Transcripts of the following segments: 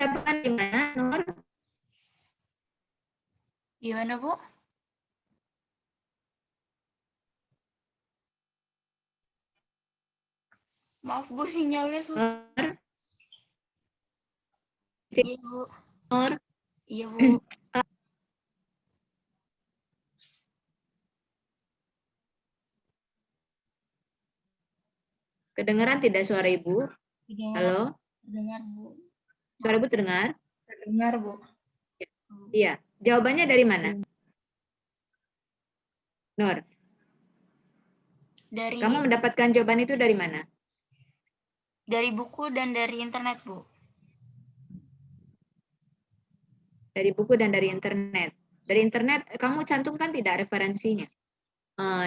persiapan di mana, Nur? Gimana, Bu? Maaf, Bu, sinyalnya susah. Nur? Iya, Bu. Nur? Iya, Bu. Kedengaran tidak suara Ibu? Halo? Dengar, Bu. Suara Ibu terdengar? Dengar, Bu. Iya. Jawabannya dari mana? Nur, kamu mendapatkan jawaban itu dari mana? Dari buku dan dari internet, Bu. Dari buku dan dari internet. Dari internet, kamu cantumkan tidak referensinya?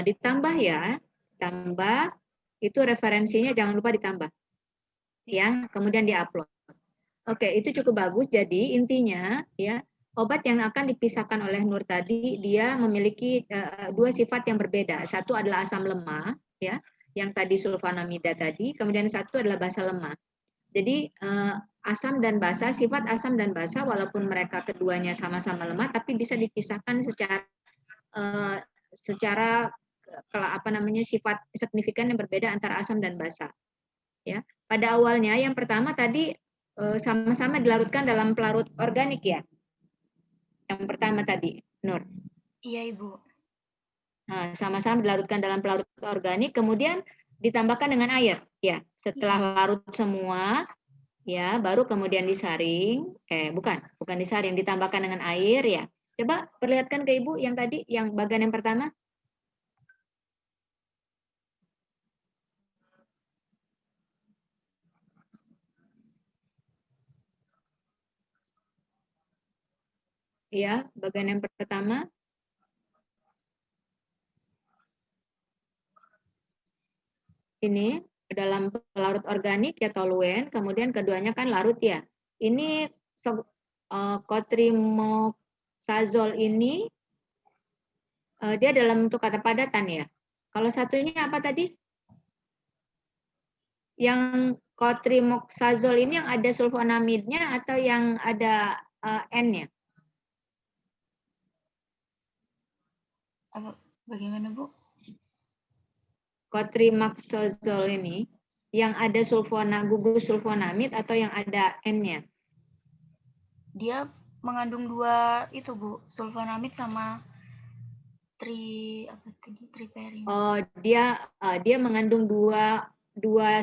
Ditambah ya, tambah, itu referensinya jangan lupa ditambah. Ya, kemudian diupload. Oke, itu cukup bagus. Jadi intinya ya, obat yang akan dipisahkan oleh Nur tadi dia memiliki dua sifat yang berbeda. Satu adalah asam lemah ya, yang tadi sulfonamida tadi, kemudian satu adalah basa lemah. Jadi asam dan basa, sifat asam dan basa walaupun mereka keduanya sama-sama lemah tapi bisa dipisahkan secara apa namanya sifat signifikan yang berbeda antara asam dan basa. Ya, pada awalnya yang pertama tadi sama-sama dilarutkan dalam pelarut organik ya. Yang pertama tadi, Nur. Iya, Ibu. Nah, sama-sama dilarutkan dalam pelarut organik, kemudian ditambahkan dengan air. Ya, setelah larut semua, ya, baru kemudian disaring. Bukan disaring, ditambahkan dengan air ya. Coba perlihatkan ke Ibu yang tadi, yang bagian yang pertama. Ya, bagian yang pertama. Ini dalam pelarut organik ya toluen, kemudian keduanya kan larut ya. Ini cotrimoxazole ini dia dalam bentuk kata padatan ya. Kalau satunya apa tadi? Yang cotrimoxazole ini yang ada sulfonamidnya atau yang ada N-nya? Bagaimana, Bu? Cotrimoxazole ini yang ada gugus sulfonamid atau yang ada N-nya? Dia mengandung dua itu, Bu, sulfonamid sama triperium. Oh, dia mengandung dua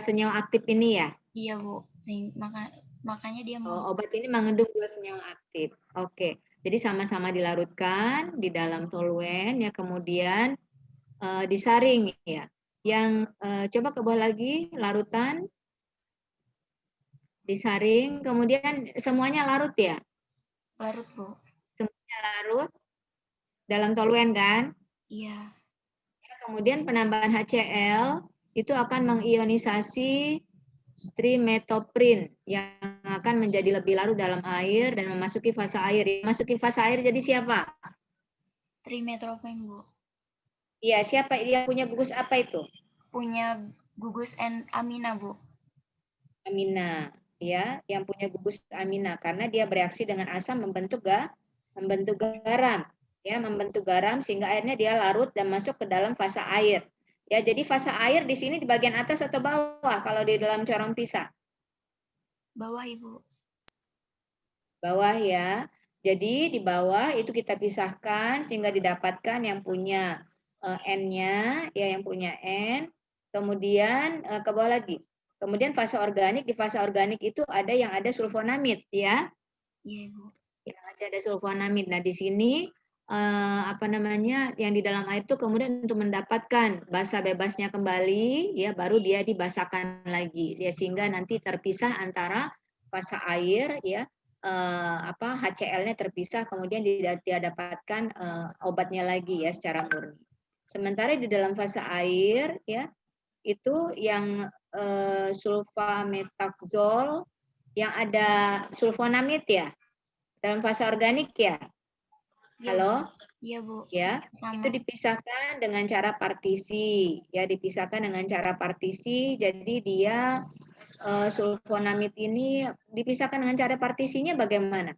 senyawa aktif ini ya? Iya, Bu. Makanya dia Obat ini mengandung dua senyawa aktif. Oke. Jadi sama-sama dilarutkan di dalam toluen ya, kemudian disaring ya. Yang coba ke bawah lagi larutan disaring, kemudian semuanya larut ya? larut, Bu. Semuanya larut dalam toluen kan? Iya. Kemudian penambahan HCl itu akan mengionisasi trimetoprim yang akan menjadi lebih larut dalam air dan memasuki fase air. Memasuki fase air jadi siapa? Trimetoprim, Bu. Iya, siapa dia punya gugus apa itu? Punya gugus amina, Bu. Amina, ya, yang punya gugus amina karena dia bereaksi dengan asam membentuk garam, ya, membentuk garam sehingga airnya dia larut dan masuk ke dalam fase air. Ya, jadi fase air di sini di bagian atas atau bawah kalau di dalam corong pisah? Bawah, Ibu. Bawah ya. Jadi di bawah itu kita pisahkan sehingga didapatkan yang punya N-nya, ya yang punya N. Kemudian ke bawah lagi. Kemudian fase organik, di fase organik itu ada yang ada sulfonamid ya. Iya, Ibu. Yang ada sulfonamid. Nah, di sini apa namanya yang di dalam air itu kemudian untuk mendapatkan basa bebasnya kembali ya baru dia dibasahkan lagi ya sehingga nanti terpisah antara fase air ya HCl-nya terpisah kemudian dia dapatkan obatnya lagi ya secara murni. Sementara di dalam fase air ya itu yang sulfametazole yang ada sulfonamid ya dalam fase organik ya. Halo? Iya, Bu. Ya, itu dipisahkan dengan cara partisi. Ya, dipisahkan dengan cara partisi. Jadi dia sulfonamid ini dipisahkan dengan cara partisinya bagaimana?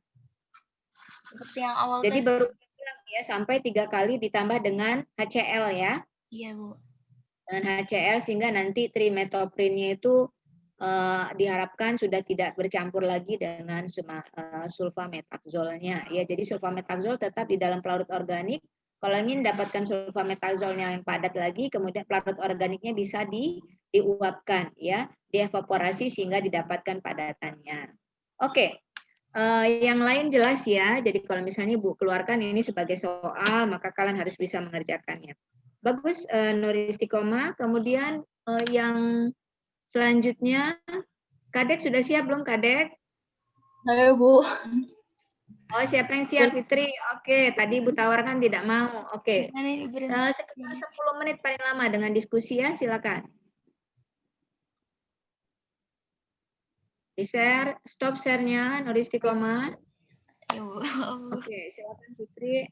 Seperti yang awal Jadi tadi. berulang ya sampai 3 kali ditambah dengan HCl ya. Iya, Bu. Dengan HCl sehingga nanti trimetoprinnya itu diharapkan sudah tidak bercampur lagi dengan sulfametazolnya ya. Jadi sulfametazol tetap di dalam pelarut organik. Kalau ingin dapatkan sulfametazolnya yang padat lagi, kemudian pelarut organiknya bisa diuapkan ya, dievaporasi sehingga didapatkan padatannya. Oke. Yang lain jelas ya. Jadi kalau misalnya Bu keluarkan ini sebagai soal, maka kalian harus bisa mengerjakannya. Bagus, Nur Istiqomah. Kemudian yang selanjutnya, Kadek sudah siap belum Kadek? Saya, Bu. Oh, siapa yang siap Fitri? Oke, tadi Bu Tawar kan tidak mau. Oke. Gimana ini berhenti? Sekitar 10 menit paling lama dengan diskusi ya, silakan. Di-share, stop share-nya Nur Istiqomah. Ya, Bu. Oke, silakan Fitri.